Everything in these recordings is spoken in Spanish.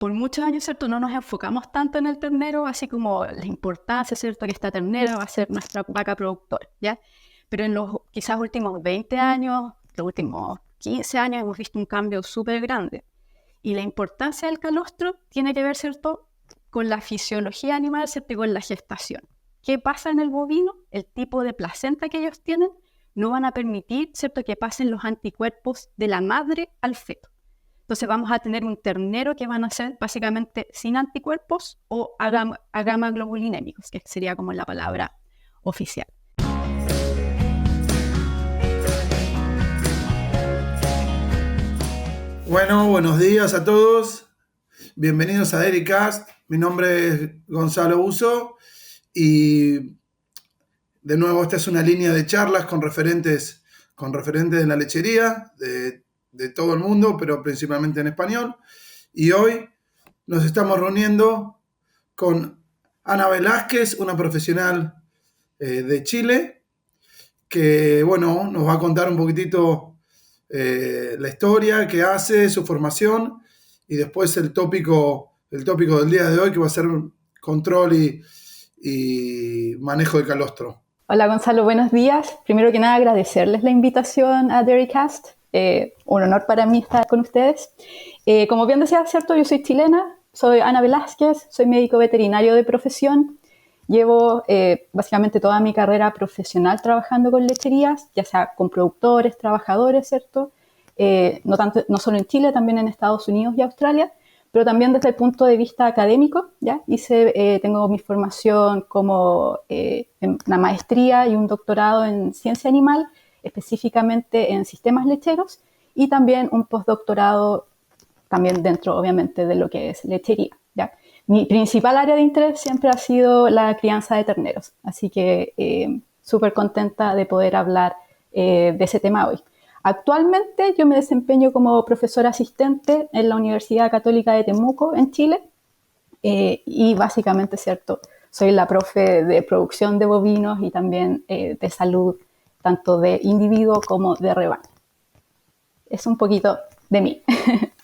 por muchos años, ¿cierto? No nos enfocamos tanto en el ternero, así como la importancia, ¿cierto? Que esta ternera va a ser nuestra vaca productora, ¿ya? Pero en los quizás últimos 20 años, los últimos 15 años, hemos visto un cambio súper grande. Y la importancia del calostro tiene que ver, ¿cierto?, con la fisiología animal, ¿cierto?, y con la gestación. ¿Qué pasa en el bovino? El tipo de placenta que ellos tienen no van a permitir, ¿cierto?, que pasen los anticuerpos de la madre al feto. Entonces vamos a tener un ternero que van a ser básicamente sin anticuerpos o agamaglobulinémicos, que sería como la palabra oficial. Bueno, buenos días a todos. Bienvenidos a Dairycast. Mi nombre es Gonzalo Buzo y de nuevo esta es una línea de charlas con referentes de la lechería de todo el mundo, pero principalmente en español. Y hoy nos estamos reuniendo con Ana Velázquez, una profesional de Chile, que bueno, nos va a contar un poquitito la historia que hace, su formación y después el tópico del día de hoy, que va a ser control y manejo de calostro. Hola Gonzalo, buenos días. Primero que nada agradecerles la invitación a Dairycast. Un honor para mí estar con ustedes. Como bien decía, ¿cierto? Yo soy chilena, soy Ana Velázquez, soy médico veterinario de profesión. Llevo básicamente toda mi carrera profesional trabajando con lecherías, ya sea con productores, trabajadores, ¿cierto? No solo en Chile, también en Estados Unidos y Australia, pero también desde el punto de vista académico, ¿ya? Tengo mi formación como en una maestría y un doctorado en ciencia animal, específicamente en sistemas lecheros, y también un postdoctorado también dentro, obviamente, de lo que es lechería, ¿ya? Mi principal área de interés siempre ha sido la crianza de terneros, así que súper contenta de poder hablar de ese tema hoy. Actualmente yo me desempeño como profesora asistente en la Universidad Católica de Temuco, en Chile, y básicamente, ¿cierto?, soy la profe de producción de bovinos y también de salud, tanto de individuo como de rebaño. Es un poquito de mí.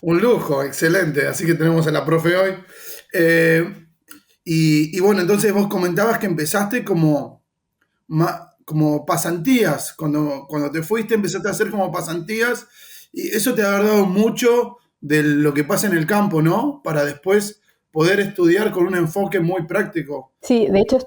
Un lujo, excelente. Así que tenemos a la profe hoy. Y bueno, entonces vos comentabas que empezaste como pasantías. Cuando te fuiste empezaste a hacer como pasantías y eso te ha dado mucho de lo que pasa en el campo, ¿no? Para después poder estudiar con un enfoque muy práctico. Sí, de hecho,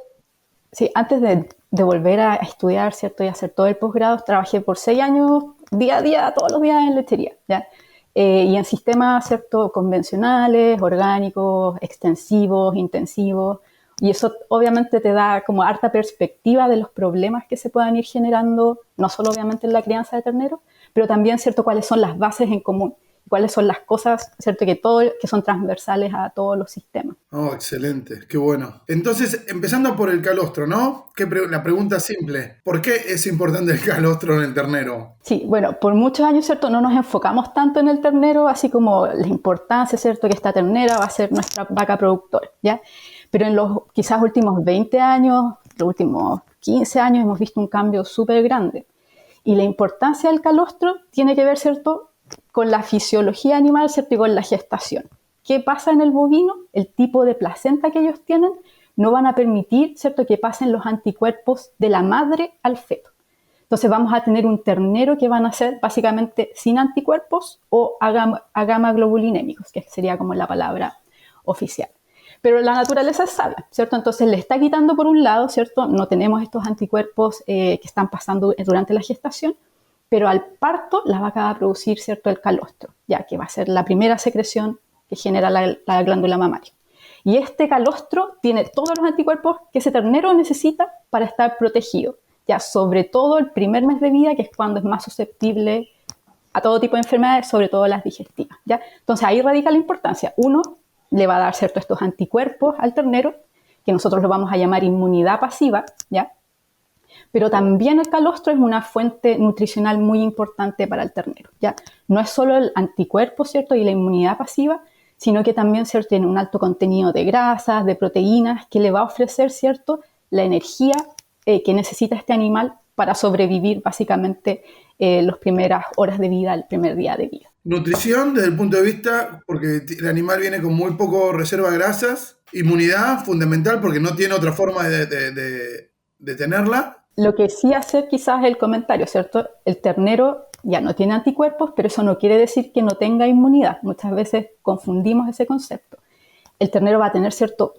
sí, antes de volver a estudiar, ¿cierto?, y hacer todo el posgrado, trabajé por 6 años, día a día, todos los días en lechería, ¿ya? Y en sistemas, ¿cierto?, convencionales, orgánicos, extensivos, intensivos, y eso obviamente te da como harta perspectiva de los problemas que se puedan ir generando, no solo obviamente en la crianza de terneros, pero también, ¿cierto?, cuáles son las bases en común, cuáles son las cosas, ¿cierto?, que son transversales a todos los sistemas. Oh, excelente, qué bueno. Entonces, empezando por el calostro, ¿no? La pregunta simple, ¿por qué es importante el calostro en el ternero? Sí, bueno, por muchos años, ¿cierto?, no nos enfocamos tanto en el ternero, así como la importancia, ¿cierto?, que esta ternera va a ser nuestra vaca productora, ¿ya? Pero en los quizás últimos 20 años, los últimos 15 años, hemos visto un cambio súper grande. Y la importancia del calostro tiene que ver, ¿cierto?, con la fisiología animal, ¿cierto?, y con la gestación. ¿Qué pasa en el bovino? El tipo de placenta que ellos tienen no van a permitir, ¿cierto?, que pasen los anticuerpos de la madre al feto. Entonces vamos a tener un ternero que van a ser básicamente sin anticuerpos o agamaglobulinémicos, que sería como la palabra oficial. Pero la naturaleza es sabia, ¿cierto? Entonces le está quitando por un lado, ¿cierto? No tenemos estos anticuerpos que están pasando durante la gestación, pero al parto la vaca va a producir, ¿cierto?, el calostro, ya que va a ser la primera secreción que genera la glándula mamaria. Y este calostro tiene todos los anticuerpos que ese ternero necesita para estar protegido, ya sobre todo el primer mes de vida, que es cuando es más susceptible a todo tipo de enfermedades, sobre todo las digestivas, ¿ya? Entonces ahí radica la importancia. Uno, le va a dar, ¿cierto?, estos anticuerpos al ternero, que nosotros lo vamos a llamar inmunidad pasiva, ¿ya? Pero también el calostro es una fuente nutricional muy importante para el ternero, ¿ya? No es solo el anticuerpo, ¿cierto?, y la inmunidad pasiva, sino que también, ¿cierto?, tiene un alto contenido de grasas, de proteínas, que le va a ofrecer, ¿cierto?, la energía que necesita este animal para sobrevivir básicamente las primeras horas de vida, el primer día de vida. Nutrición desde el punto de vista, porque el animal viene con muy poco reserva de grasas. Inmunidad, fundamental, porque no tiene otra forma de tenerla. Lo que sí hace quizás el comentario, ¿cierto? El ternero ya no tiene anticuerpos, pero eso no quiere decir que no tenga inmunidad. Muchas veces confundimos ese concepto. El ternero va a tener, ¿cierto?,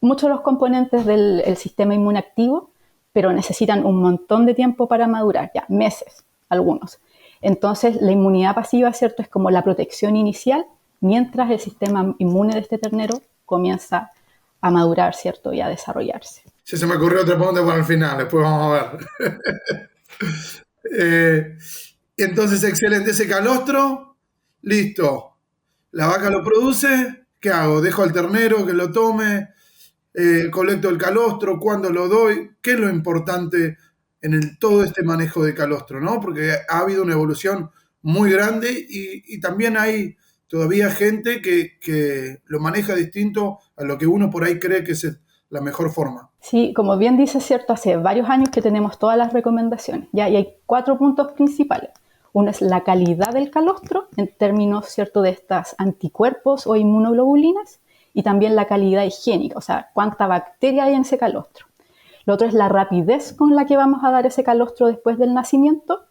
muchos de los componentes del sistema inmune activo, pero necesitan un montón de tiempo para madurar, ya meses, algunos. Entonces, la inmunidad pasiva, ¿cierto?, es como la protección inicial mientras el sistema inmune de este ternero comienza a madurar, ¿cierto?, y a desarrollarse. Ya se me ocurrió otra pregunta para el final, después vamos a ver. Entonces, excelente, ese calostro, listo. La vaca lo produce, ¿qué hago? ¿Dejo al ternero que lo tome? ¿Colecto el calostro? ¿Cuándo lo doy? ¿Qué es lo importante en todo este manejo de calostro, ¿no? Porque ha habido una evolución muy grande y también hay todavía gente que lo maneja distinto a lo que uno por ahí cree que es la mejor forma. Sí, como bien dice, ¿cierto? Hace varios años que tenemos todas las recomendaciones, ¿ya? Y hay 4 puntos principales. Uno es la calidad del calostro, en términos, ¿cierto?, de estas anticuerpos o inmunoglobulinas, y también la calidad higiénica, o sea, cuánta bacteria hay en ese calostro. Lo otro es la rapidez con la que vamos a dar ese calostro después del nacimiento,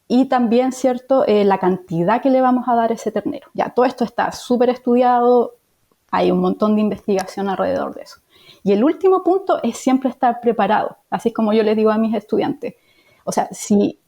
y también, ¿cierto?, la cantidad que le vamos a dar a ese ternero. Ya, todo esto está súper estudiado, hay un montón de investigación alrededor de eso. Y el último punto es siempre estar preparado, así es como yo les digo a mis estudiantes. O sea, si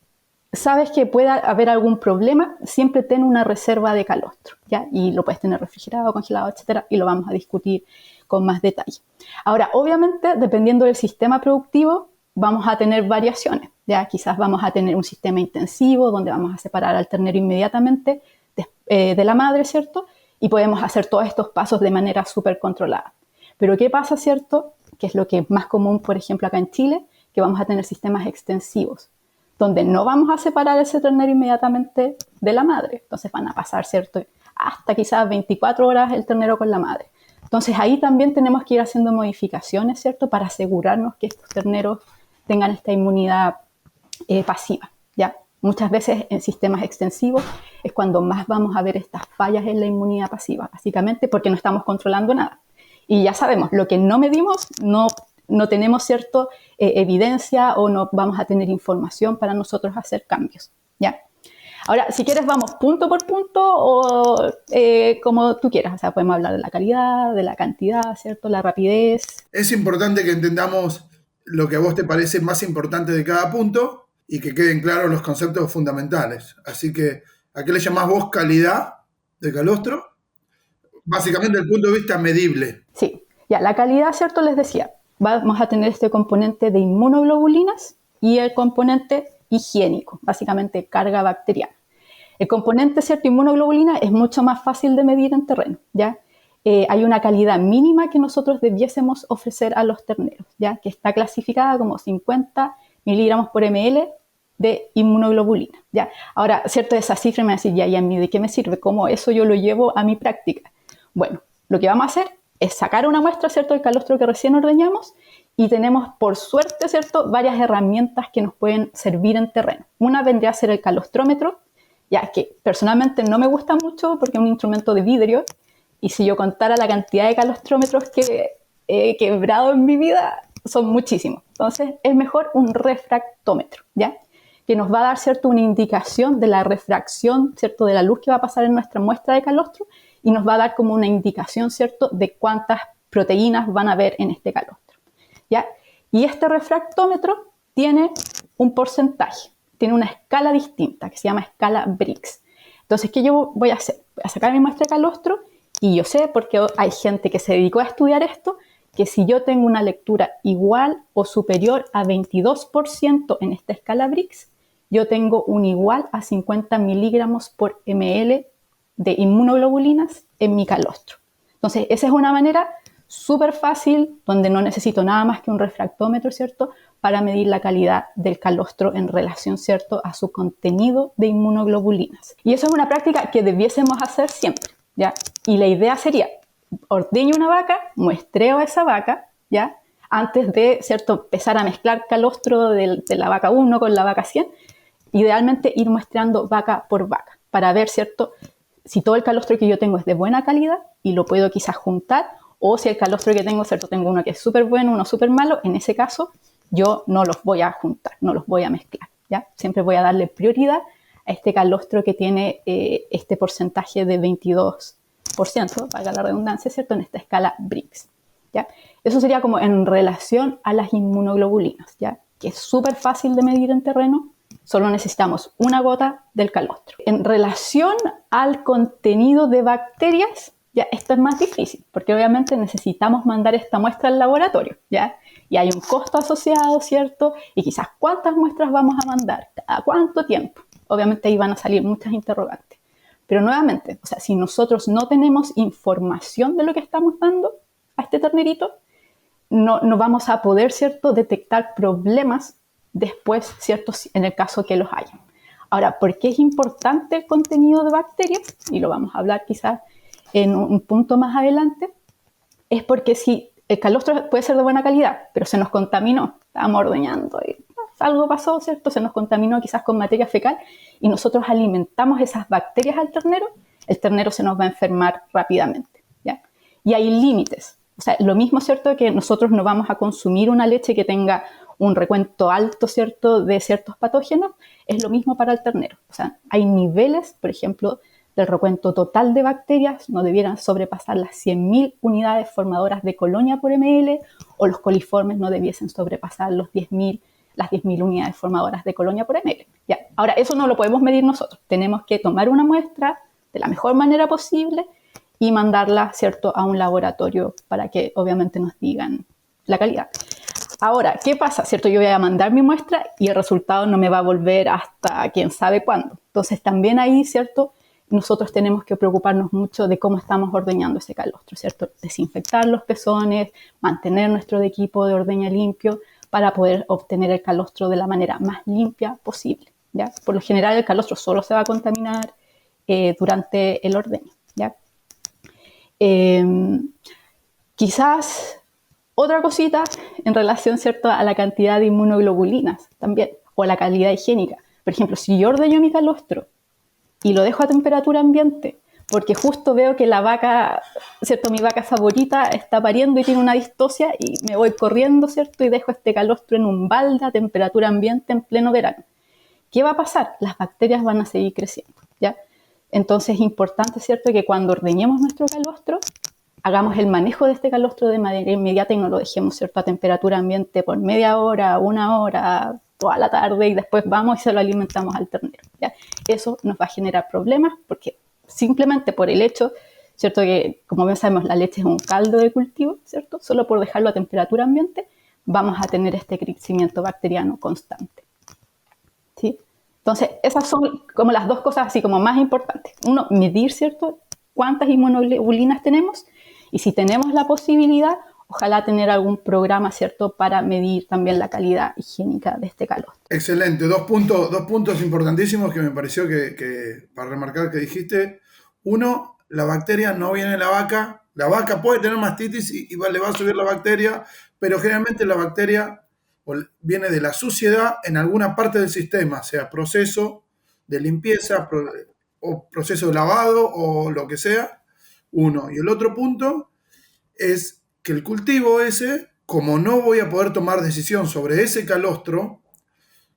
sabes que pueda haber algún problema, siempre ten una reserva de calostro, ¿ya? Y lo puedes tener refrigerado, congelado, etcétera, y lo vamos a discutir con más detalle. Ahora, obviamente, dependiendo del sistema productivo, vamos a tener variaciones, ¿ya? Quizás vamos a tener un sistema intensivo donde vamos a separar al ternero inmediatamente de la madre, ¿cierto? Y podemos hacer todos estos pasos de manera súper controlada. Pero ¿qué pasa, cierto? Que es lo que es más común, por ejemplo, acá en Chile, que vamos a tener sistemas extensivos, donde no vamos a separar ese ternero inmediatamente de la madre. Entonces van a pasar, ¿cierto?, hasta quizás 24 horas el ternero con la madre. Entonces ahí también tenemos que ir haciendo modificaciones, ¿cierto?, para asegurarnos que estos terneros tengan esta inmunidad pasiva, ¿ya? Muchas veces en sistemas extensivos es cuando más vamos a ver estas fallas en la inmunidad pasiva, básicamente porque no estamos controlando nada. Y ya sabemos, lo que no medimos, no tenemos cierta evidencia o no vamos a tener información para nosotros hacer cambios, ¿ya? Ahora, si quieres, vamos punto por punto o como tú quieras. O sea, podemos hablar de la calidad, de la cantidad, ¿cierto? La rapidez. Es importante que entendamos lo que a vos te parece más importante de cada punto y que queden claros los conceptos fundamentales. Así que, ¿a qué le llamás vos calidad de calostro? Básicamente, desde el punto de vista medible. Sí, ya, la calidad, ¿cierto? Les decía, vamos a tener este componente de inmunoglobulinas y el componente higiénico, básicamente carga bacteriana. El componente, ¿cierto?, inmunoglobulina es mucho más fácil de medir en terreno, ¿ya? Hay una calidad mínima que nosotros debiésemos ofrecer a los terneros, ¿ya?, que está clasificada como 50 miligramos por ml de inmunoglobulina, ¿ya? Ahora, ¿cierto?, esa cifra me va a decir, ya, ¿y a mí de qué me sirve? ¿Cómo eso yo lo llevo a mi práctica? Bueno, lo que vamos a hacer es sacar una muestra, ¿cierto?, del calostro que recién ordeñamos y tenemos, por suerte, ¿cierto?, varias herramientas que nos pueden servir en terreno. Una vendría a ser el calostrómetro, ya que personalmente no me gusta mucho porque es un instrumento de vidrio y si yo contara la cantidad de calostrómetros que he quebrado en mi vida, son muchísimos. Entonces es mejor un refractómetro, ¿ya?, que nos va a dar, ¿cierto?, una indicación de la refracción, ¿cierto?, de la luz que va a pasar en nuestra muestra de calostro y nos va a dar como una indicación, ¿cierto?, de cuántas proteínas van a haber en este calostro, ¿ya? Y este refractómetro tiene un porcentaje, tiene una escala distinta que se llama escala Brix. Entonces, ¿qué yo voy a hacer? Voy a sacar mi muestra de calostro y yo sé, porque hay gente que se dedicó a estudiar esto, que si yo tengo una lectura igual o superior a 22% en esta escala Brix, yo tengo un igual a 50 miligramos por ml de inmunoglobulinas en mi calostro. Entonces, esa es una manera súper fácil, donde no necesito nada más que un refractómetro, ¿cierto?, para medir la calidad del calostro en relación, ¿cierto?, a su contenido de inmunoglobulinas. Y eso es una práctica que debiésemos hacer siempre, ¿ya? Y la idea sería, ordeño una vaca, muestreo a esa vaca, ¿ya?, antes de, ¿cierto?, empezar a mezclar calostro de la vaca 1 con la vaca 100, idealmente ir muestreando vaca por vaca, para ver, ¿cierto?, si todo el calostro que yo tengo es de buena calidad y lo puedo quizás juntar, o si el calostro que tengo, ¿cierto? Tengo uno que es súper bueno, uno súper malo, en ese caso yo no los voy a juntar, no los voy a mezclar, ¿ya? Siempre voy a darle prioridad a este calostro que tiene este porcentaje de 22%, valga la redundancia, ¿cierto? En esta escala Brix, ¿ya? Eso sería como en relación a las inmunoglobulinas, ¿ya? Que es súper fácil de medir en terreno, solo necesitamos una gota del calostro. En relación al contenido de bacterias, ya esto es más difícil, porque obviamente necesitamos mandar esta muestra al laboratorio, ¿ya? Y hay un costo asociado, ¿cierto? Y quizás cuántas muestras vamos a mandar, cada cuánto tiempo. Obviamente ahí van a salir muchas interrogantes. Pero nuevamente, o sea, si nosotros no tenemos información de lo que estamos dando a este ternerito, no vamos a poder, ¿cierto?, detectar problemas después, ¿cierto?, en el caso que los haya. Ahora, ¿por qué es importante el contenido de bacterias? Y lo vamos a hablar quizás en un punto más adelante. Es porque si el calostro puede ser de buena calidad, pero se nos contaminó, estábamos ordeñando y algo pasó, ¿cierto? Se nos contaminó quizás con materia fecal y nosotros alimentamos esas bacterias al ternero, el ternero se nos va a enfermar rápidamente, ¿ya? Y hay límites. O sea, lo mismo, ¿cierto?, que nosotros no vamos a consumir una leche que tenga un recuento alto, ¿cierto?, de ciertos patógenos, es lo mismo para el ternero. O sea, hay niveles, por ejemplo, del recuento total de bacterias, no debieran sobrepasar las 100.000 unidades formadoras de colonia por ml, o los coliformes no debiesen sobrepasar las 10.000 unidades formadoras de colonia por ml. Ya. Ahora, eso no lo podemos medir nosotros. Tenemos que tomar una muestra de la mejor manera posible y mandarla, ¿cierto?, a un laboratorio para que obviamente nos digan la calidad. Ahora, ¿qué pasa? ¿Cierto? Yo voy a mandar mi muestra y el resultado no me va a volver hasta quién sabe cuándo. Entonces también ahí, ¿cierto?, nosotros tenemos que preocuparnos mucho de cómo estamos ordeñando ese calostro, ¿cierto? Desinfectar los pezones, mantener nuestro equipo de ordeña limpio para poder obtener el calostro de la manera más limpia posible, ¿ya? Por lo general el calostro solo se va a contaminar durante el ordeño, ¿ya? Quizás otra cosita en relación, ¿cierto?, a la cantidad de inmunoglobulinas también, o la calidad higiénica. Por ejemplo, si yo ordeño mi calostro y lo dejo a temperatura ambiente, porque justo veo que la vaca, ¿cierto?, mi vaca favorita está pariendo y tiene una distosia y me voy corriendo, ¿cierto?, y dejo este calostro en un balde a temperatura ambiente en pleno verano. ¿Qué va a pasar? Las bacterias van a seguir creciendo, ¿ya? Entonces es importante, ¿cierto?, que cuando ordeñemos nuestro calostro, hagamos el manejo de este calostro de manera inmediata y no lo dejemos, ¿cierto?, a temperatura ambiente por media hora, una hora, toda la tarde y después vamos y se lo alimentamos al ternero, ¿ya? Eso nos va a generar problemas porque simplemente por el hecho, ¿cierto?, que como bien sabemos la leche es un caldo de cultivo, ¿cierto? Solo por dejarlo a temperatura ambiente vamos a tener este crecimiento bacteriano constante, ¿sí? Entonces esas son como las dos cosas así como más importantes. Uno, medir, ¿cierto?, cuántas inmunoglobulinas tenemos y si tenemos la posibilidad, ojalá tener algún programa, ¿cierto?, para medir también la calidad higiénica de este calostro. Excelente, dos puntos importantísimos que me pareció que para remarcar que dijiste. Uno, la bacteria no viene de la vaca puede tener mastitis y le va a subir la bacteria, pero generalmente la bacteria viene de la suciedad en alguna parte del sistema, sea proceso de limpieza o proceso de lavado o lo que sea, uno. Y el otro punto es que el cultivo ese, como no voy a poder tomar decisión sobre ese calostro,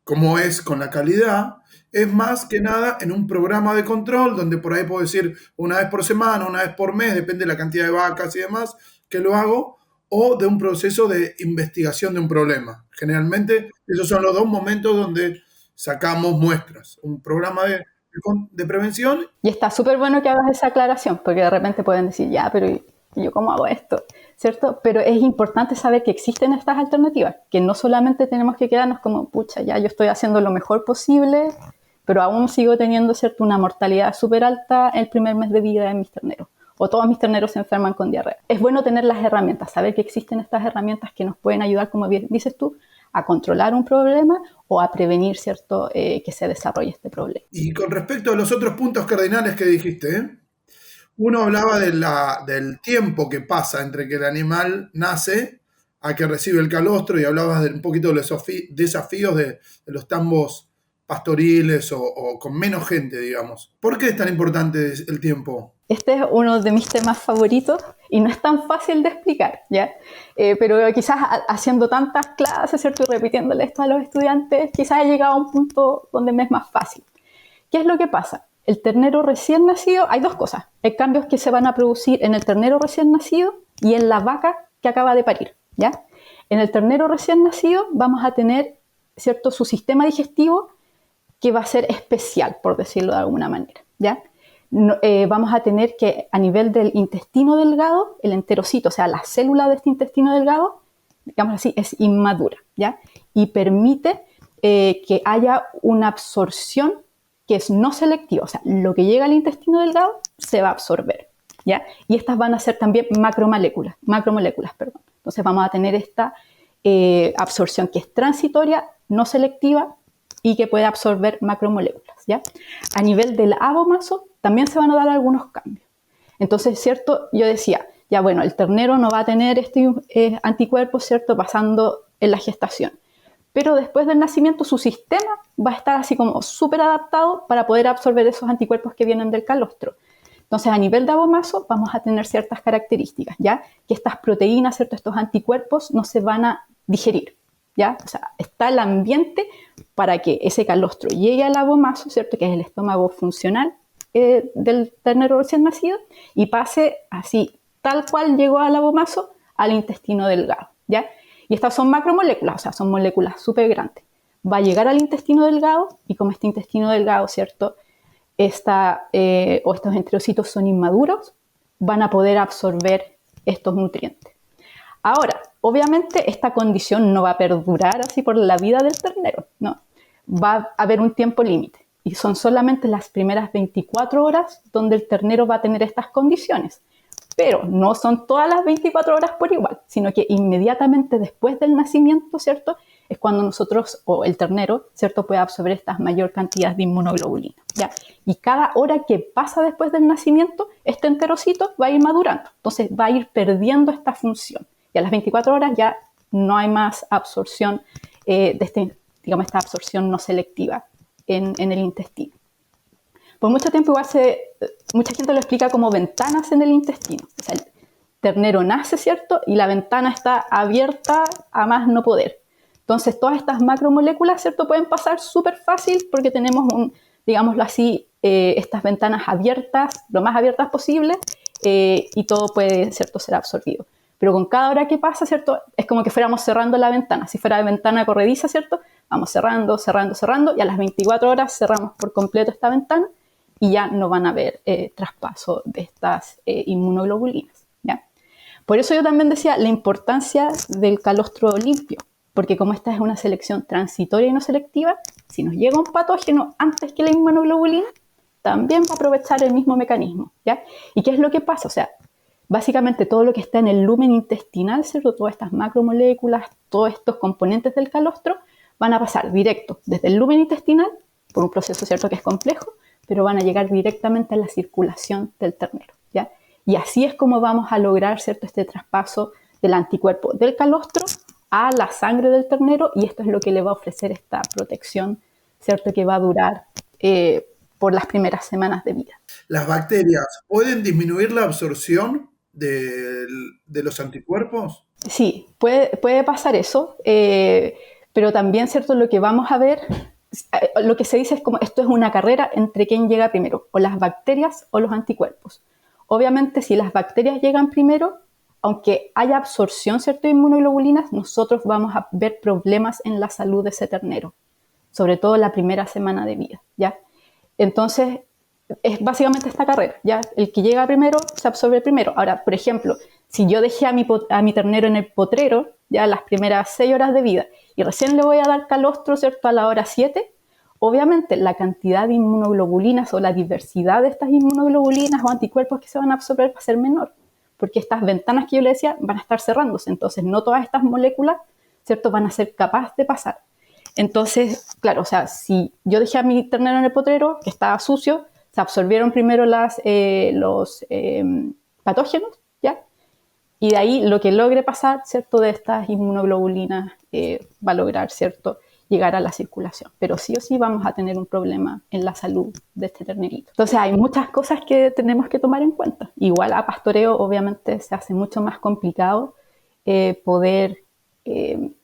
como es con la calidad, es más que nada en un programa de control donde por ahí puedo decir una vez por semana, una vez por mes, depende de la cantidad de vacas y demás, que lo hago, o de un proceso de investigación de un problema. Generalmente esos son los dos momentos donde sacamos muestras. Un programa de prevención. Y está súper bueno que hagas esa aclaración, porque de repente pueden decir, ya, pero ¿y yo cómo hago esto? ¿Cierto? Pero es importante saber que existen estas alternativas, que no solamente tenemos que quedarnos como, pucha, ya yo estoy haciendo lo mejor posible, pero aún sigo teniendo, ¿cierto?, una mortalidad súper alta el primer mes de vida de mis terneros, o todos mis terneros se enferman con diarrea. Es bueno tener las herramientas, saber que existen estas herramientas que nos pueden ayudar, como bien dices tú, a controlar un problema o a prevenir, ¿cierto?, que se desarrolle este problema. Y con respecto a los otros puntos cardinales que dijiste, uno hablaba del tiempo que pasa entre que el animal nace a que recibe el calostro y hablabas un poquito de los desafíos de los tambos pastoriles o con menos gente, digamos. ¿Por qué es tan importante el tiempo? Este es uno de mis temas favoritos y no es tan fácil de explicar, ¿ya? Pero quizás haciendo tantas clases, ¿cierto? Y repitiéndole esto a los estudiantes, quizás he llegado a un punto donde me es más fácil. ¿Qué es lo que pasa? El ternero recién nacido, hay dos cosas. Hay cambios que se van a producir en el ternero recién nacido y en la vaca que acaba de parir, ¿ya? En el ternero recién nacido vamos a tener, ¿cierto?, su sistema digestivo que va a ser especial, por decirlo de alguna manera, ¿ya? Vamos a tener que a nivel del intestino delgado, el enterocito, o sea, la célula de este intestino delgado, digamos así, es inmadura, ¿ya? Y permite que haya una absorción que es no selectiva, o sea, lo que llega al intestino delgado se va a absorber, ¿ya? Y estas van a ser también macromoléculas, perdón. Entonces vamos a tener esta absorción que es transitoria, no selectiva y que puede absorber macromoléculas, ¿ya? A nivel del abomaso también se van a dar algunos cambios. Entonces, ¿cierto? Yo decía, ya bueno, el ternero no va a tener este anticuerpo, ¿cierto?, pasando en la gestación. Pero después del nacimiento su sistema va a estar así como súper adaptado para poder absorber esos anticuerpos que vienen del calostro. Entonces, a nivel de abomaso vamos a tener ciertas características, ¿ya? Que estas proteínas, ¿cierto?, estos anticuerpos no se van a digerir, ¿ya? O sea, está el ambiente para que ese calostro llegue al abomaso, ¿cierto?, que es el estómago funcional del ternero recién nacido, y pase así, tal cual llegó al abomaso, al intestino delgado, ¿ya? Y estas son macromoléculas, o sea, son moléculas súper grandes. Va a llegar al intestino delgado y como este intestino delgado, ¿cierto?, o estos enterocitos son inmaduros, van a poder absorber estos nutrientes. Ahora, obviamente esta condición no va a perdurar así por la vida del ternero, no. Va a haber un tiempo límite y son solamente las primeras 24 horas donde el ternero va a tener estas condiciones. Pero no son todas las 24 horas por igual, sino que inmediatamente después del nacimiento, ¿cierto?, es cuando nosotros, o el ternero, ¿cierto?, puede absorber estas mayor cantidad de inmunoglobulina, ¿ya? Y cada hora que pasa después del nacimiento, este enterocito va a ir madurando, entonces va a ir perdiendo esta función. Y a las 24 horas ya no hay más absorción digamos, esta absorción no selectiva en el intestino. Por mucho tiempo igual mucha gente lo explica como ventanas en el intestino. O sea, el ternero nace, ¿cierto?, y la ventana está abierta a más no poder. Entonces, todas estas macromoléculas, ¿cierto?, pueden pasar súper fácil porque tenemos, digámoslo así, estas ventanas abiertas, lo más abiertas posible, y todo puede, ¿cierto?, ser absorbido. Pero con cada hora que pasa, ¿cierto?, es como que fuéramos cerrando la ventana. Si fuera de ventana corrediza, ¿cierto?, vamos cerrando, y a las 24 horas cerramos por completo esta ventana y ya no van a haber traspaso de estas inmunoglobulinas, ¿ya? Por eso yo también decía la importancia del calostro limpio, porque como esta es una selección transitoria y no selectiva, si nos llega un patógeno antes que la inmunoglobulina, también va a aprovechar el mismo mecanismo, ¿ya? ¿Y qué es lo que pasa? O sea, básicamente todo lo que está en el lumen intestinal, ¿cierto?, todas estas macromoléculas, todos estos componentes del calostro, van a pasar directo desde el lumen intestinal, por un proceso, ¿cierto?, que es complejo, pero van a llegar directamente a la circulación del ternero, ¿ya? Y así es como vamos a lograr, ¿cierto?, este traspaso del anticuerpo del calostro a la sangre del ternero, y esto es lo que le va a ofrecer esta protección, ¿cierto?, que va a durar por las primeras semanas de vida. ¿Las bacterias pueden disminuir la absorción de los anticuerpos? Sí, puede pasar eso, pero también, ¿cierto?, lo que vamos a ver, lo que se dice es como esto es una carrera entre quién llega primero, o las bacterias o los anticuerpos. Obviamente, si las bacterias llegan primero, aunque haya absorción, ¿cierto?, de inmunoglobulinas, nosotros vamos a ver problemas en la salud de ese ternero, sobre todo la primera semana de vida, ¿ya? Entonces, es básicamente esta carrera, ¿ya? El que llega primero se absorbe primero. Ahora, por ejemplo, si yo dejé a mi ternero en el potrero, ya las primeras 6 horas de vida, y recién le voy a dar calostro, ¿cierto?, a la hora 7, obviamente la cantidad de inmunoglobulinas o la diversidad de estas inmunoglobulinas o anticuerpos que se van a absorber va a ser menor, porque estas ventanas que yo le decía van a estar cerrándose, entonces no todas estas moléculas, ¿cierto?, van a ser capaces de pasar. Entonces, claro, o sea, si yo dejé a mi ternero en el potrero, que estaba sucio, se absorbieron primero los patógenos, ¿ya? Y de ahí lo que logre pasar, ¿cierto?, de estas inmunoglobulinas va a lograr, ¿cierto?, llegar a la circulación. Pero sí o sí vamos a tener un problema en la salud de este ternerito. Entonces hay muchas cosas que tenemos que tomar en cuenta. Igual a pastoreo obviamente se hace mucho más complicado poder,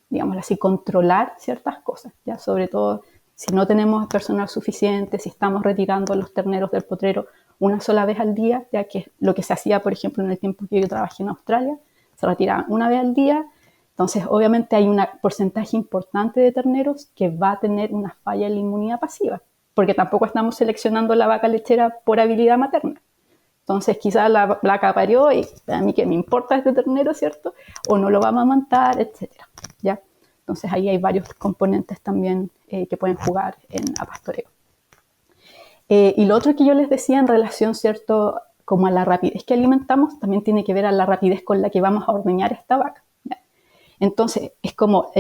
digamos así, controlar ciertas cosas, ¿ya? Sobre todo si no tenemos personal suficiente, si estamos retirando los terneros del potrero una sola vez al día, ya que es lo que se hacía, por ejemplo, en el tiempo que yo trabajé en Australia, se retiraban una vez al día. Entonces, obviamente hay un porcentaje importante de terneros que va a tener una falla en la inmunidad pasiva, porque tampoco estamos seleccionando la vaca lechera por habilidad materna. Entonces, quizás la vaca parió y a mí que me importa este ternero, ¿cierto? O no lo vamos a amamantar, etcétera, ¿ya? Entonces, ahí hay varios componentes también que pueden jugar a pastoreo. Y lo otro que yo les decía en relación, ¿cierto?, como a la rapidez que alimentamos, también tiene que ver a la rapidez con la que vamos a ordeñar esta vaca, ¿ya? Entonces, es como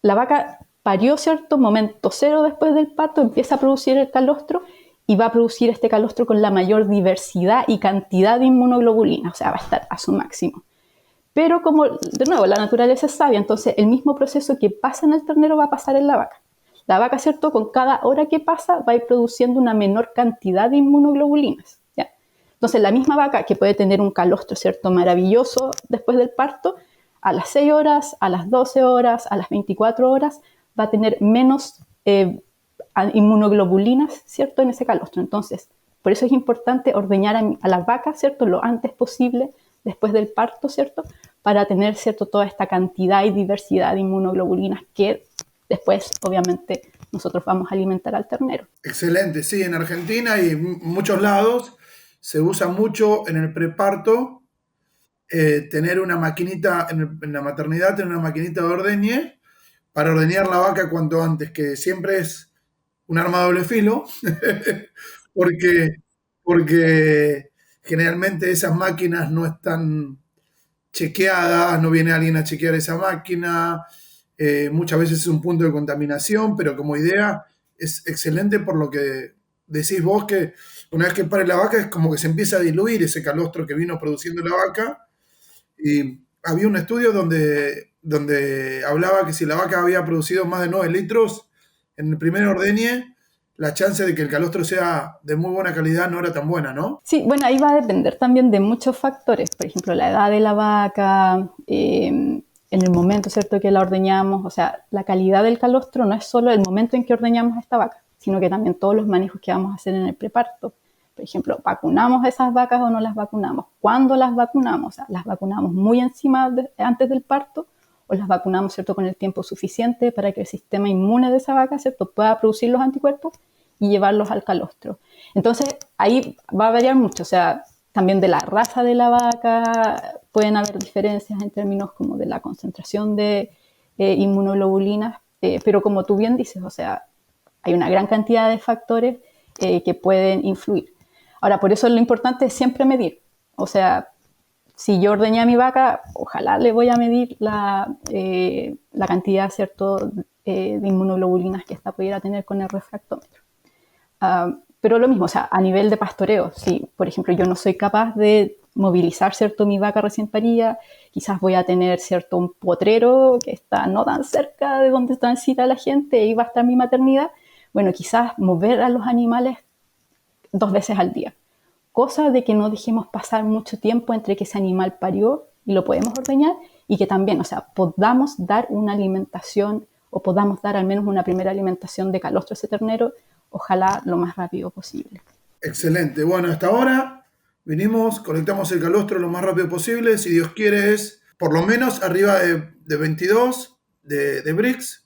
la vaca parió, ¿cierto? Momento cero después del parto, empieza a producir el calostro y va a producir este calostro con la mayor diversidad y cantidad de inmunoglobulina, o sea, va a estar a su máximo. Pero como, de nuevo, la naturaleza es sabia, entonces el mismo proceso que pasa en el ternero va a pasar en la vaca. La vaca, ¿cierto?, con cada hora que pasa va a ir produciendo una menor cantidad de inmunoglobulinas, ¿ya? Entonces la misma vaca que puede tener un calostro, ¿cierto?, maravilloso después del parto, a las 6 horas, a las 12 horas, a las 24 horas, va a tener menos inmunoglobulinas, ¿cierto?, en ese calostro. Entonces, por eso es importante ordeñar a las vacas, ¿cierto?, lo antes posible después del parto, ¿cierto?, para tener, ¿cierto?, toda esta cantidad y diversidad de inmunoglobulinas que después, obviamente, nosotros vamos a alimentar al ternero. Excelente, sí, en Argentina y en muchos lados se usa mucho en el preparto tener una maquinita, en la maternidad, tener una maquinita de ordeñe para ordeñar la vaca cuanto antes, que siempre es un arma de doble filo, porque, porque generalmente esas máquinas no están chequeadas, no viene alguien a chequear esa máquina, muchas veces es un punto de contaminación, pero como idea es excelente por lo que decís vos, que una vez que pare la vaca es como que se empieza a diluir ese calostro que vino produciendo la vaca. Y había un estudio donde hablaba que si la vaca había producido más de 9 litros en el primer ordeñe, la chance de que el calostro sea de muy buena calidad no era tan buena, ¿no? Sí, bueno, ahí va a depender también de muchos factores, por ejemplo, la edad de la vaca, en el momento, ¿cierto?, que la ordeñamos, o sea, la calidad del calostro no es solo el momento en que ordeñamos a esta vaca, sino que también todos los manejos que vamos a hacer en el preparto. Por ejemplo, ¿vacunamos a esas vacas o no las vacunamos? ¿Cuándo las vacunamos? O sea, ¿las vacunamos muy antes del parto o las vacunamos, ¿cierto?, con el tiempo suficiente para que el sistema inmune de esa vaca, ¿cierto?, pueda producir los anticuerpos y llevarlos al calostro? Entonces, ahí va a variar mucho, o sea, también de la raza de la vaca pueden haber diferencias en términos como de la concentración de inmunoglobulinas, pero como tú bien dices, o sea, hay una gran cantidad de factores que pueden influir. Ahora, por eso lo importante es siempre medir. O sea, si yo ordeñé a mi vaca, ojalá le voy a medir la cantidad, ¿cierto?, de inmunoglobulinas que esta pudiera tener con el refractómetro. Pero lo mismo, o sea, a nivel de pastoreo, si, por ejemplo, yo no soy capaz de movilizar, ¿cierto?, mi vaca recién parida, quizás voy a tener, ¿cierto?, un potrero que está no tan cerca de donde transita la gente y va a estar mi maternidad. Bueno, quizás mover a los animales 2 veces al día. Cosa de que no dejemos pasar mucho tiempo entre que ese animal parió y lo podemos ordeñar y que también, o sea, podamos dar una alimentación o podamos dar al menos una primera alimentación de calostro a ese ternero, ojalá lo más rápido posible. Excelente. Bueno, hasta ahora vinimos, conectamos el calostro lo más rápido posible. Si Dios quiere es por lo menos arriba de 22 de Brix.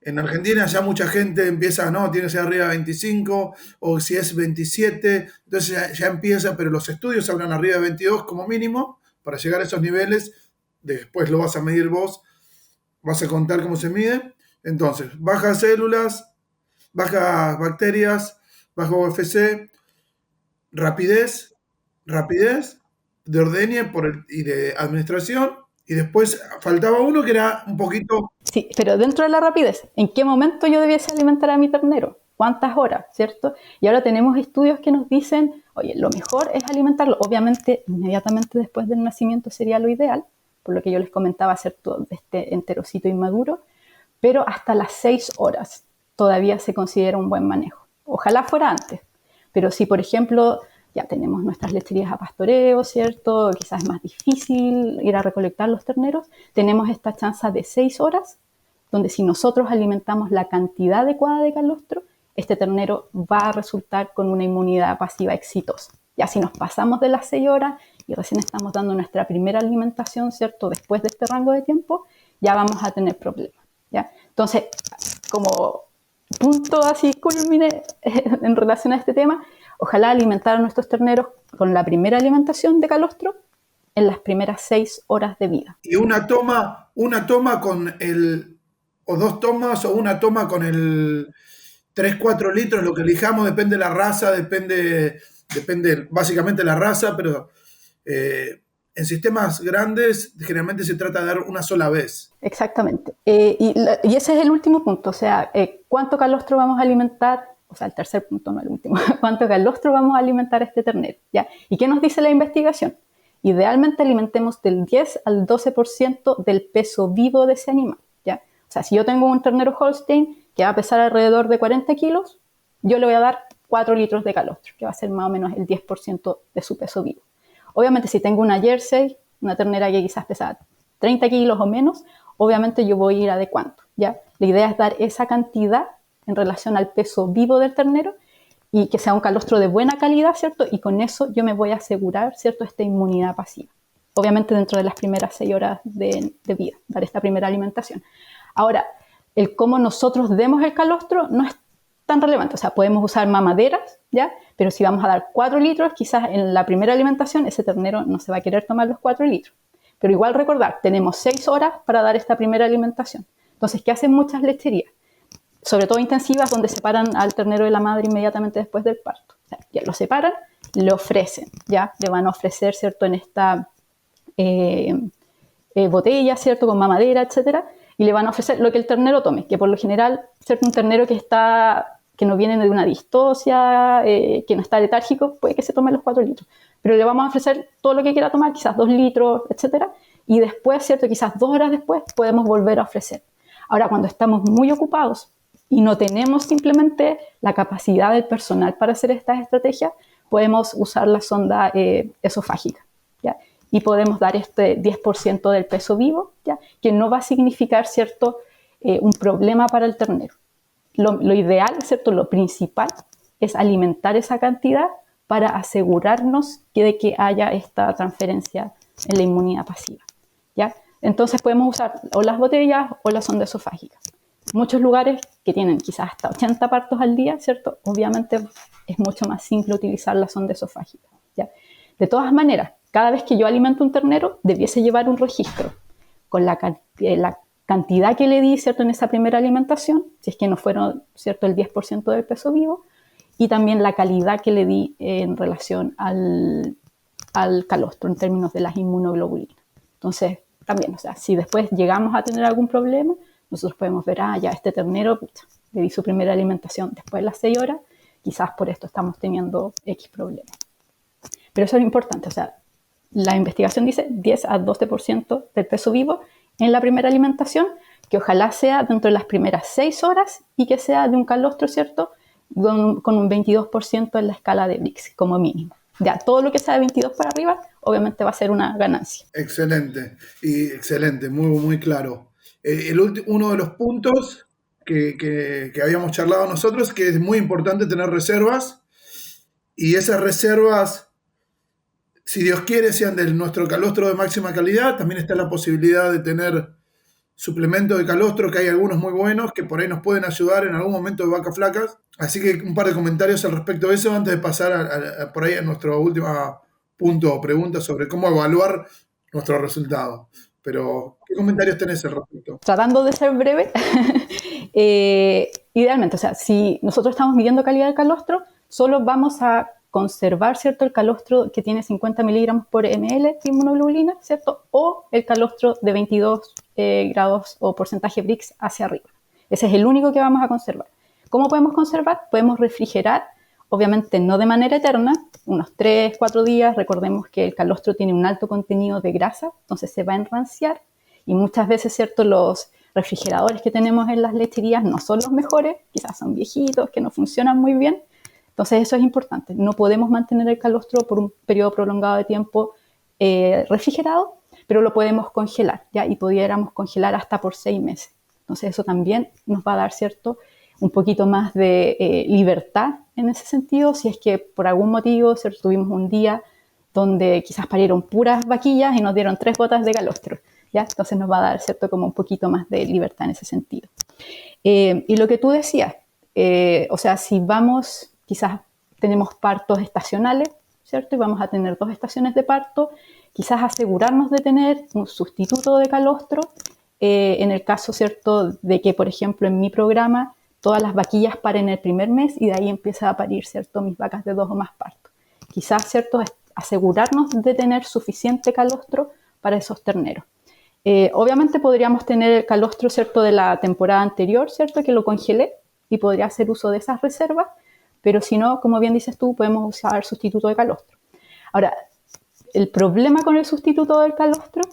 En Argentina ya mucha gente empieza, no, tiene que ser arriba de 25, o si es 27, entonces ya empieza, pero los estudios hablan arriba de 22 como mínimo, para llegar a esos niveles, después lo vas a medir vos, vas a contar cómo se mide. Entonces, bajas células, bajas bacterias, bajo UFC, rapidez de ordeñe y de administración, y después faltaba uno que era un poquito... Sí, pero dentro de la rapidez, ¿en qué momento yo debiese alimentar a mi ternero? ¿Cuántas horas? ¿Cierto? Y ahora tenemos estudios que nos dicen, oye, lo mejor es alimentarlo. Obviamente, inmediatamente después del nacimiento sería lo ideal, por lo que yo les comentaba, ¿cierto?, de este enterocito inmaduro, pero hasta las 6 horas todavía se considera un buen manejo. Ojalá fuera antes, pero si, por ejemplo, ya tenemos nuestras lecherías a pastoreo, ¿cierto? Quizás es más difícil ir a recolectar los terneros, tenemos esta chance de 6 horas, donde si nosotros alimentamos la cantidad adecuada de calostro, este ternero va a resultar con una inmunidad pasiva exitosa. Ya si nos pasamos de las 6 horas y recién estamos dando nuestra primera alimentación, ¿cierto? Después de este rango de tiempo, ya vamos a tener problemas, ¿ya? Entonces, como punto así culmine en relación a este tema, ojalá alimentar a nuestros terneros con la primera alimentación de calostro en las primeras 6 horas de vida. Y una toma con o 2 tomas, o una toma con el 3-4 litros, lo que elijamos, depende de la raza, depende básicamente de la raza, pero en sistemas grandes generalmente se trata de dar una sola vez. Exactamente. Y ese es el último punto, o sea, ¿cuánto calostro vamos a alimentar? O sea, el tercer punto, no el último. ¿Cuánto calostro vamos a alimentar a este ternero? ¿Ya? ¿Y qué nos dice la investigación? Idealmente alimentemos del 10 al 12% del peso vivo de ese animal, ¿ya? O sea, si yo tengo un ternero Holstein que va a pesar alrededor de 40 kilos, yo le voy a dar 4 litros de calostro, que va a ser más o menos el 10% de su peso vivo. Obviamente, si tengo una Jersey, una ternera que quizás pesa 30 kilos o menos, obviamente yo voy a ir adecuando, ¿ya? La idea es dar esa cantidad en relación al peso vivo del ternero y que sea un calostro de buena calidad, ¿cierto? Y con eso yo me voy a asegurar, ¿cierto?, esta inmunidad pasiva. Obviamente dentro de las primeras 6 horas de vida, dar esta primera alimentación. Ahora, el cómo nosotros demos el calostro no es tan relevante. O sea, podemos usar mamaderas, ¿ya? Pero si vamos a dar 4 litros, quizás en la primera alimentación ese ternero no se va a querer tomar los 4 litros. Pero igual recordar, tenemos 6 horas para dar esta primera alimentación. Entonces, ¿qué hacen muchas lecherías? Sobre todo intensivas, donde separan al ternero de la madre inmediatamente después del parto. O sea, ya lo separan, le ofrecen, ¿ya? Le van a ofrecer, ¿cierto?, en esta botella, ¿cierto?, con mamadera, etcétera, y le van a ofrecer lo que el ternero tome, que por lo general, ¿cierto?, un ternero que no viene de una distosia, que no está letárgico, puede que se tome los 4 litros. Pero le vamos a ofrecer todo lo que quiera tomar, quizás 2 litros, etcétera, y después, ¿cierto?, quizás 2 horas después, podemos volver a ofrecer. Ahora, cuando estamos muy ocupados y no tenemos simplemente la capacidad del personal para hacer estas estrategias, podemos usar la sonda esofágica, ¿ya? Y podemos dar este 10% del peso vivo, ¿ya? Que no va a significar, ¿cierto?, un problema para el ternero. Lo ideal, ¿cierto?, lo principal es alimentar esa cantidad para asegurarnos de que haya esta transferencia en la inmunidad pasiva, ¿ya? Entonces podemos usar o las botellas o la sonda esofágica. Muchos lugares que tienen quizás hasta 80 partos al día, ¿cierto? Obviamente es mucho más simple utilizar la sonda esofágica, ¿ya? De todas maneras, cada vez que yo alimento un ternero, debiese llevar un registro con la cantidad que le di, ¿cierto?, en esa primera alimentación, si es que no fueron, ¿cierto?, el 10% del peso vivo, y también la calidad que le di en relación al calostro en términos de las inmunoglobulinas. Entonces, también, o sea, si después llegamos a tener algún problema, nosotros podemos ver, ya este ternero, le di su primera alimentación después de las 6 horas, quizás por esto estamos teniendo X problemas. Pero eso es importante, o sea, la investigación dice 10 a 12% del peso vivo en la primera alimentación, que ojalá sea dentro de las primeras 6 horas y que sea de un calostro, ¿cierto?, con un 22% en la escala de Brix, como mínimo. Ya, todo lo que sea de 22 para arriba, obviamente va a ser una ganancia. Excelente, excelente, muy, muy claro. Uno de los puntos que habíamos charlado nosotros, que es muy importante tener reservas, y esas reservas, si Dios quiere, sean de nuestro calostro de máxima calidad. También está la posibilidad de tener suplementos de calostro, que hay algunos muy buenos, que por ahí nos pueden ayudar en algún momento de vacas flacas. Así que un par de comentarios al respecto de eso, antes de pasar por ahí a nuestro último punto o pregunta sobre cómo evaluar nuestros resultados. Pero, ¿qué comentarios tenés al respecto? Tratando de ser breve, idealmente, o sea, si nosotros estamos midiendo calidad del calostro, solo vamos a conservar, ¿cierto?, el calostro que tiene 50 miligramos por ml de inmunoglobulina, ¿cierto?, o el calostro de 22 grados o porcentaje Brix hacia arriba. Ese es el único que vamos a conservar. ¿Cómo podemos conservar? Podemos refrigerar, obviamente no de manera eterna, unos 3-4 días. Recordemos que el calostro tiene un alto contenido de grasa, entonces se va a enranciar, y muchas veces, ¿cierto?, los refrigeradores que tenemos en las lecherías no son los mejores, quizás son viejitos, que no funcionan muy bien. Entonces eso es importante. No podemos mantener el calostro por un periodo prolongado de tiempo refrigerado, pero lo podemos congelar, ¿ya? Y pudiéramos congelar hasta por 6 meses. Entonces eso también nos va a dar, ¿cierto?, un poquito más de libertad en ese sentido, si es que por algún motivo, ¿cierto?, tuvimos un día donde quizás parieron puras vaquillas y nos dieron 3 gotas de calostro, ¿ya? Entonces nos va a dar, ¿cierto?, como un poquito más de libertad en ese sentido. Y lo que tú decías, o sea, si vamos, quizás tenemos partos estacionales, ¿cierto? Y vamos a tener 2 estaciones de parto, quizás asegurarnos de tener un sustituto de calostro, en el caso, ¿cierto?, de que, por ejemplo, en mi programa todas las vaquillas paren el primer mes y de ahí empieza a parir, ¿cierto?, mis vacas de 2 o más partos. Quizás, ¿cierto?, asegurarnos de tener suficiente calostro para esos terneros. Obviamente podríamos tener el calostro, ¿cierto?, de la temporada anterior, ¿cierto?, que lo congelé y podría hacer uso de esas reservas, pero si no, como bien dices tú, podemos usar sustituto de calostro. Ahora, el problema con el sustituto del calostro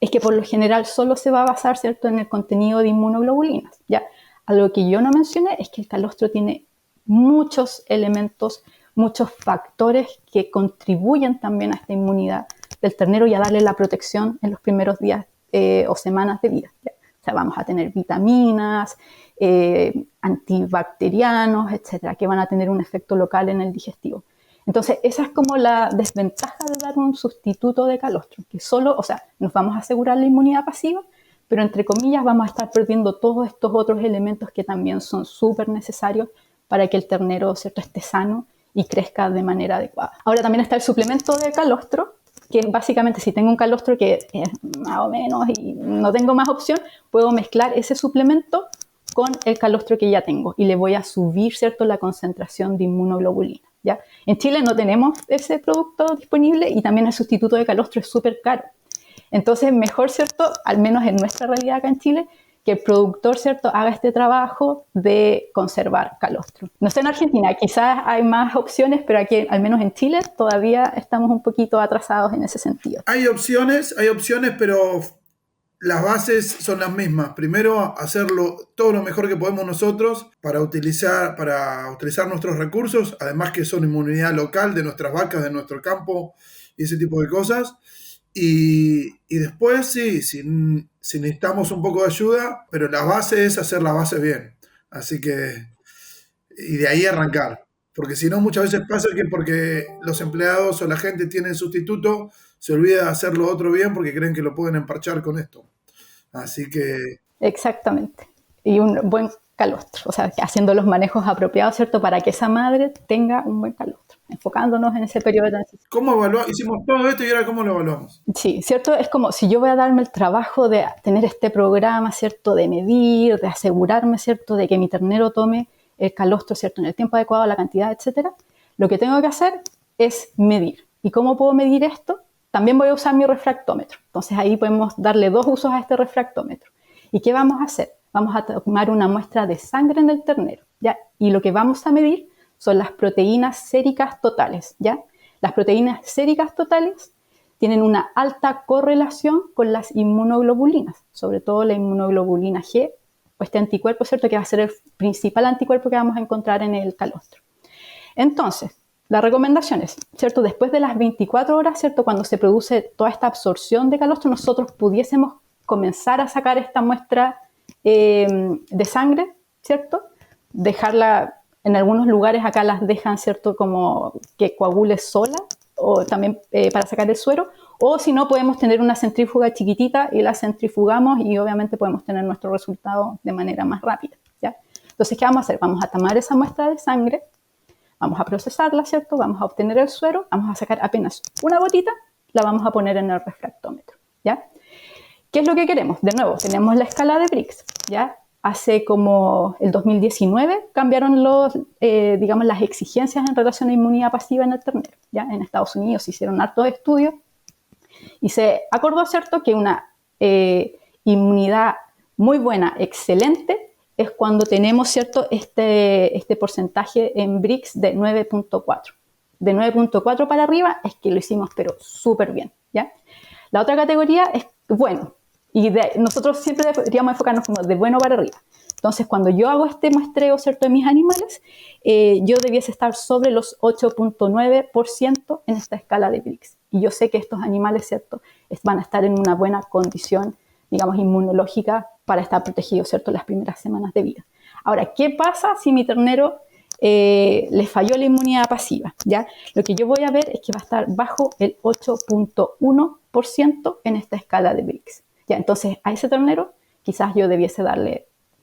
es que por lo general solo se va a basar, ¿cierto?, en el contenido de inmunoglobulinas, ¿ya? Algo que yo no mencioné es que el calostro tiene muchos elementos, muchos factores que contribuyen también a esta inmunidad del ternero y a darle la protección en los primeros días o semanas de vida, ¿ya? O sea, vamos a tener vitaminas, antibacterianos, etcétera, que van a tener un efecto local en el digestivo. Entonces, esa es como la desventaja de dar un sustituto de calostro, que solo, o sea, nos vamos a asegurar la inmunidad pasiva, pero entre comillas vamos a estar perdiendo todos estos otros elementos que también son súper necesarios para que el ternero, ¿cierto?, esté sano y crezca de manera adecuada. Ahora también está el suplemento de calostro, que es básicamente si tengo un calostro que es más o menos y no tengo más opción, puedo mezclar ese suplemento con el calostro que ya tengo y le voy a subir, ¿cierto?, la concentración de inmunoglobulina, ¿ya? En Chile no tenemos ese producto disponible y también el sustituto de calostro es súper caro. Entonces, mejor, ¿cierto?, al menos en nuestra realidad acá en Chile, que el productor, ¿cierto?, haga este trabajo de conservar calostro. No sé en Argentina, quizás hay más opciones, pero aquí, al menos en Chile, todavía estamos un poquito atrasados en ese sentido. Hay opciones, pero las bases son las mismas. Primero, hacerlo todo lo mejor que podemos nosotros para utilizar nuestros recursos, además que son inmunidad local de nuestras vacas, de nuestro campo y ese tipo de cosas. Y después sí, si necesitamos un poco de ayuda, pero la base es hacer la base bien. Así que, y de ahí arrancar. Porque si no, muchas veces pasa que porque los empleados o la gente tienen sustituto, se olvida de hacer lo otro bien porque creen que lo pueden emparchar con esto. Así que... Exactamente. Y un buen calostro, o sea, haciendo los manejos apropiados, ¿cierto?, para que esa madre tenga un buen calostro, enfocándonos en ese periodo de transición. ¿Cómo evaluamos? Hicimos todo esto y ahora ¿cómo lo evaluamos? Sí, ¿cierto? Es como si yo voy a darme el trabajo de tener este programa, ¿cierto?, de medir, de asegurarme, ¿cierto?, de que mi ternero tome el calostro, ¿cierto?, en el tiempo adecuado, la cantidad, etcétera. Lo que tengo que hacer es medir. ¿Y cómo puedo medir esto? También voy a usar mi refractómetro. Entonces ahí podemos darle 2 usos a este refractómetro. ¿Y qué vamos a hacer? Vamos a tomar una muestra de sangre en el ternero, ¿ya? Y lo que vamos a medir son las proteínas séricas totales, ¿ya? Las proteínas séricas totales tienen una alta correlación con las inmunoglobulinas, sobre todo la inmunoglobulina G, o este anticuerpo, ¿cierto?, que va a ser el principal anticuerpo que vamos a encontrar en el calostro. Entonces, la recomendación es, ¿cierto?, después de las 24 horas, ¿cierto?, cuando se produce toda esta absorción de calostro, nosotros pudiésemos comenzar a sacar esta muestra de sangre, ¿cierto? Dejarla, en algunos lugares acá las dejan, ¿cierto?, como que coagule sola, o también para sacar el suero, o si no, podemos tener una centrífuga chiquitita y la centrifugamos y obviamente podemos tener nuestro resultado de manera más rápida, ¿ya? Entonces, ¿qué vamos a hacer? Vamos a tomar esa muestra de sangre, vamos a procesarla, ¿cierto? Vamos a obtener el suero, vamos a sacar apenas una gotita, la vamos a poner en el refractómetro, ¿ya? ¿Qué es lo que queremos? De nuevo, tenemos la escala de Brix, ¿ya? Hace como el 2019 cambiaron digamos, las exigencias en relación a inmunidad pasiva en el ternero, ¿ya? En Estados Unidos se hicieron hartos estudios y se acordó, ¿cierto?, que una inmunidad muy buena, excelente, es cuando tenemos, ¿cierto?, este porcentaje en Brix de 9.4. De 9.4 para arriba es que lo hicimos pero súper bien, ¿ya? La otra categoría es, bueno, Nosotros siempre deberíamos enfocarnos como de bueno para arriba. Entonces, cuando yo hago este muestreo, ¿cierto?, de mis animales, yo debiese estar sobre los 8.9% en esta escala de Brix. Y yo sé que estos animales, ¿cierto?, van a estar en una buena condición, digamos, inmunológica para estar protegidos, ¿cierto?, las primeras semanas de vida. Ahora, ¿qué pasa si mi ternero le falló la inmunidad pasiva? ¿Ya? Lo que yo voy a ver es que va a estar bajo el 8.1% en esta escala de Brix. ¿Ya? Entonces, a ese ternero quizás yo debiese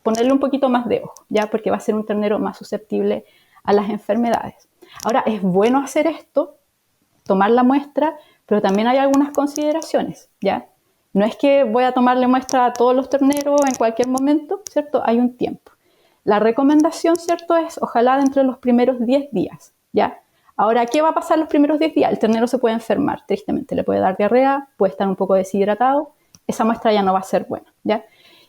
ponerle un poquito más de ojo, ¿ya? Porque va a ser un ternero más susceptible a las enfermedades. Ahora, es bueno hacer esto, tomar la muestra, pero también hay algunas consideraciones, ¿ya? No es que voy a tomarle muestra a todos los terneros en cualquier momento, ¿cierto? Hay un tiempo. La recomendación, ¿cierto?, es ojalá dentro de los primeros 10 días, ¿ya? Ahora, ¿qué va a pasar los primeros 10 días? El ternero se puede enfermar, tristemente, le puede dar diarrea, puede estar un poco deshidratado, esa muestra ya no va a ser buena, ¿ya?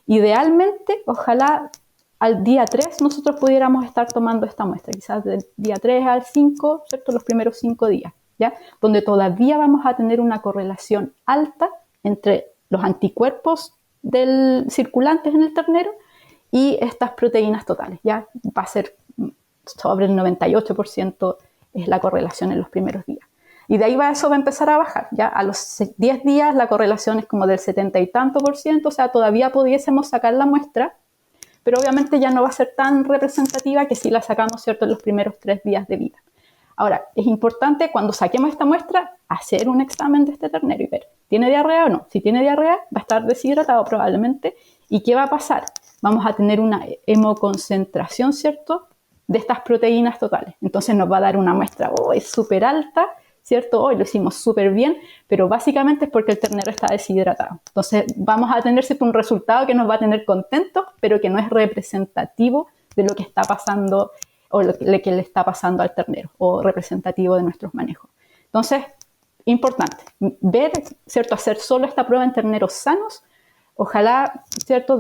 Idealmente, ojalá al día 3 nosotros pudiéramos estar tomando esta muestra, quizás del día 3 al 5, ¿cierto?, los primeros 5 días, ¿ya? Donde todavía vamos a tener una correlación alta entre los anticuerpos circulantes en el ternero y estas proteínas totales, ¿ya? Va a ser sobre el 98% es la correlación en los primeros días. Y de ahí eso va a empezar a bajar, ¿ya? A los 10 días la correlación es como del 70 y tanto por ciento, o sea, todavía pudiésemos sacar la muestra, pero obviamente ya no va a ser tan representativa que si la sacamos, ¿cierto?, en los primeros 3 días de vida. Ahora, es importante cuando saquemos esta muestra hacer un examen de este ternero y ver, ¿tiene diarrea o no? Si tiene diarrea, va a estar deshidratado probablemente. ¿Y qué va a pasar? Vamos a tener una hemoconcentración, ¿cierto?, de estas proteínas totales. Entonces nos va a dar una muestra súper alta, ¿cierto? Hoy lo hicimos súper bien, pero básicamente es porque el ternero está deshidratado. Entonces vamos a tener un resultado que nos va a tener contentos, pero que no es representativo de lo que está pasando o lo que le está pasando al ternero, o representativo de nuestros manejos. Entonces, importante, ver, ¿cierto?, hacer solo esta prueba en terneros sanos, ojalá, ¿cierto?,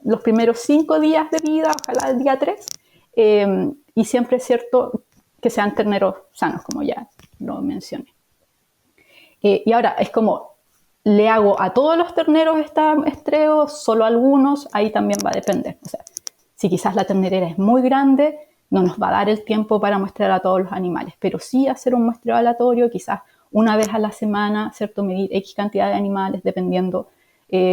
los primeros 5 días de vida, ojalá el día 3, y siempre, ¿cierto?, que sean terneros sanos, como ya lo mencioné. Y ahora, es como, ¿le hago a todos los terneros este muestreo, solo a algunos? Ahí también va a depender. O sea, si quizás la ternera es muy grande, no nos va a dar el tiempo para muestrear a todos los animales, pero sí hacer un muestreo aleatorio, quizás una vez a la semana, ¿cierto?, medir X cantidad de animales, dependiendo,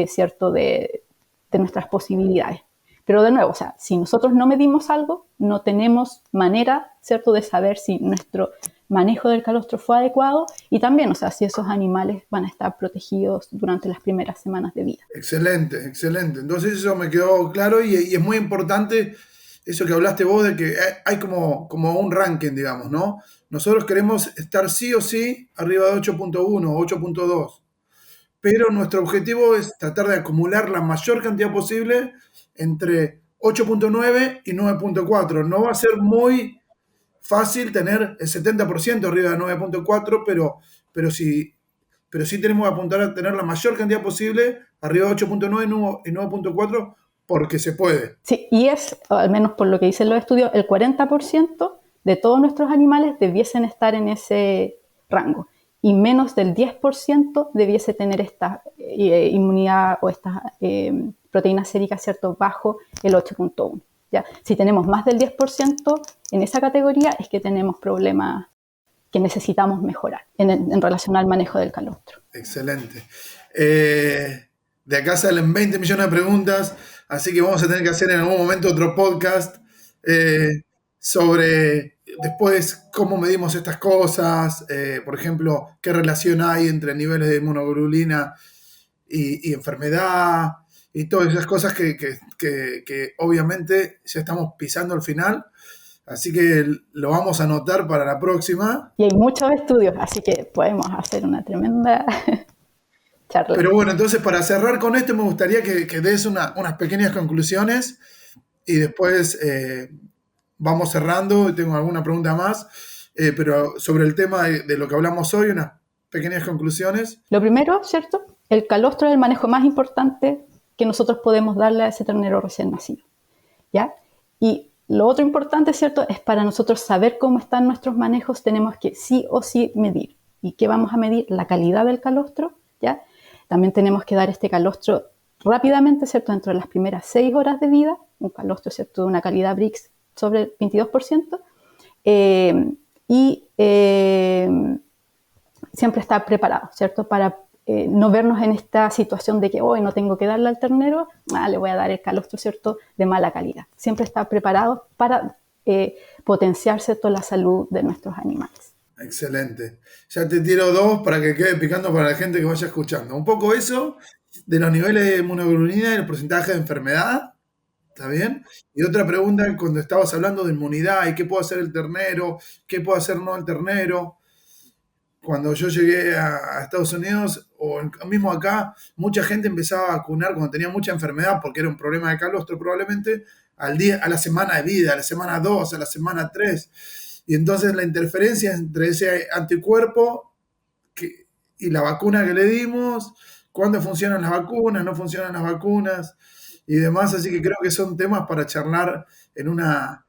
¿cierto?, de nuestras posibilidades. Pero de nuevo, o sea, si nosotros no medimos algo, no tenemos manera, ¿cierto?, de saber si nuestro manejo del calostro fue adecuado y también, o sea, si esos animales van a estar protegidos durante las primeras semanas de vida. Excelente, excelente. Entonces eso me quedó claro y es muy importante eso que hablaste vos de que hay como un ranking, digamos, ¿no? Nosotros queremos estar sí o sí arriba de 8.1 o 8.2, pero nuestro objetivo es tratar de acumular la mayor cantidad posible entre 8.9 y 9.4. No va a ser muy fácil tener el 70% arriba de 9.4, pero sí tenemos que apuntar a tener la mayor cantidad posible arriba de 8.9 y 9.4 porque se puede. Sí, y es, al menos por lo que dicen los estudios, el 40% de todos nuestros animales debiesen estar en ese rango y menos del 10% debiese tener esta inmunidad o estas proteínas séricas, ¿cierto?, bajo el 8.1. ¿Ya? Si tenemos más del 10% en esa categoría es que tenemos problemas que necesitamos mejorar en relación al manejo del calostro. Excelente. De acá salen 20 millones de preguntas, así que vamos a tener que hacer en algún momento otro podcast sobre después cómo medimos estas cosas, por ejemplo, qué relación hay entre niveles de inmunoglobulina y enfermedad, y todas esas cosas que obviamente ya estamos pisando al final. Así que lo vamos a anotar para la próxima. Y hay muchos estudios, así que podemos hacer una tremenda charla. Pero bueno, entonces para cerrar con esto me gustaría que des unas pequeñas conclusiones y después vamos cerrando. Tengo alguna pregunta más, pero sobre el tema de lo que hablamos hoy, unas pequeñas conclusiones. Lo primero, ¿cierto? El calostro es el manejo más importante que nosotros podemos darle a ese ternero recién nacido, ¿ya? Y lo otro importante, ¿cierto?, es para nosotros saber cómo están nuestros manejos, tenemos que sí o sí medir. ¿Y qué vamos a medir? La calidad del calostro, ¿ya? También tenemos que dar este calostro rápidamente, ¿cierto? Dentro de las primeras 6 horas de vida, un calostro, ¿cierto? De una calidad Brix sobre el 22%, y siempre estar preparado, ¿cierto? Para no vernos en esta situación de que hoy no tengo que darle al ternero, le voy a dar el calostro, ¿cierto? De mala calidad. Siempre estar preparados para potenciar, ¿cierto? La salud de nuestros animales. Excelente. Ya te tiro dos para que quede picando para la gente que vaya escuchando. Un poco eso de los niveles de inmunoglobulina y el porcentaje de enfermedad. ¿Está bien? Y otra pregunta, cuando estabas hablando de inmunidad y qué puede hacer el ternero, qué puede hacer no el ternero. Cuando yo llegué a Estados Unidos, o mismo acá, mucha gente empezaba a vacunar cuando tenía mucha enfermedad, porque era un problema de calostro probablemente, al día, a la semana de vida, a la semana 2, a la semana 3. Y entonces la interferencia entre ese anticuerpo y la vacuna que le dimos, cuándo funcionan las vacunas, no funcionan las vacunas y demás. Así que creo que son temas para charlar en una,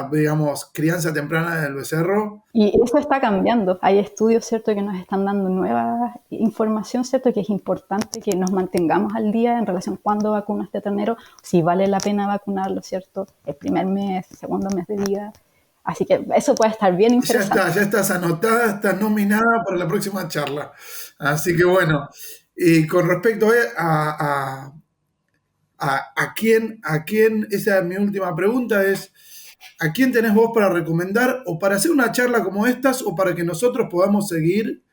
digamos, crianza temprana del becerro. Y eso está cambiando. Hay estudios, ¿cierto?, que nos están dando nueva información, ¿cierto?, que es importante que nos mantengamos al día en relación a cuándo vacuna este ternero, si vale la pena vacunarlo, ¿cierto?, el primer mes, segundo mes de vida. Así que eso puede estar bien interesante. Ya estás anotada, estás nominada para la próxima charla. Así que bueno, y con respecto a quién, esa es mi última pregunta, es ¿a quién tenés vos para recomendar o para hacer una charla como estas o para que nosotros podamos seguir,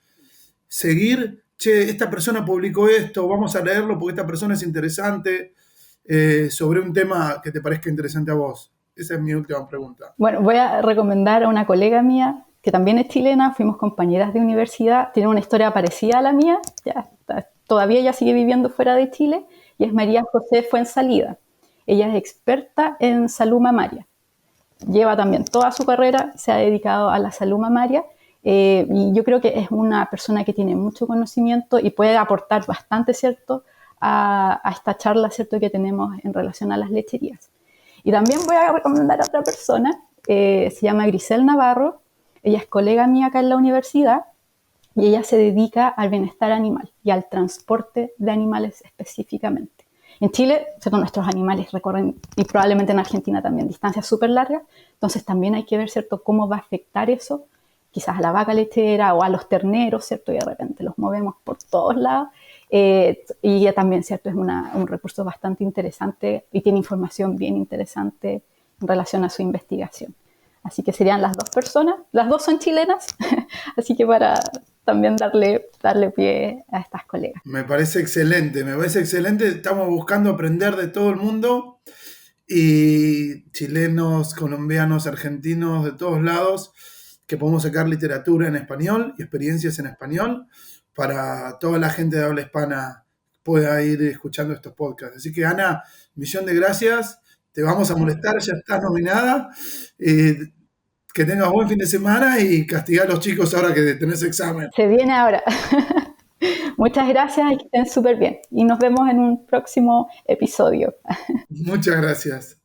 che, esta persona publicó esto, vamos a leerlo porque esta persona es interesante, sobre un tema que te parezca interesante a vos? Esa es mi última pregunta. Bueno, voy a recomendar a una colega mía que también es chilena, fuimos compañeras de universidad, tiene una historia parecida a la mía, todavía ella sigue viviendo fuera de Chile, y es María José Fuensalida. Ella es experta en salud mamaria. Lleva también toda su carrera, se ha dedicado a la salud mamaria, y yo creo que es una persona que tiene mucho conocimiento y puede aportar bastante, ¿cierto?, a esta charla, ¿cierto?, que tenemos en relación a las lecherías. Y también voy a recomendar a otra persona, se llama Grisel Navarro. Ella es colega mía acá en la universidad y ella se dedica al bienestar animal y al transporte de animales específicamente. En Chile, ¿cierto?, nuestros animales recorren, y probablemente en Argentina también, distancias súper largas, entonces también hay que ver, ¿cierto?, cómo va a afectar eso, quizás a la vaca lechera o a los terneros, ¿cierto?, y de repente los movemos por todos lados. Y ella también, ¿cierto?, es un recurso bastante interesante y tiene información bien interesante en relación a su investigación. Así que serían las dos personas, las dos son chilenas, así que para también darle pie a estas colegas. Me parece excelente, estamos buscando aprender de todo el mundo, y chilenos, colombianos, argentinos, de todos lados, que podemos sacar literatura en español y experiencias en español para toda la gente de habla hispana pueda ir escuchando estos podcasts. Así que Ana, millón de gracias, te vamos a molestar, ya estás nominada, que tengas buen fin de semana y castigar a los chicos ahora que tenés examen. Se viene ahora. Muchas gracias y que estén súper bien. Y nos vemos en un próximo episodio. Muchas gracias.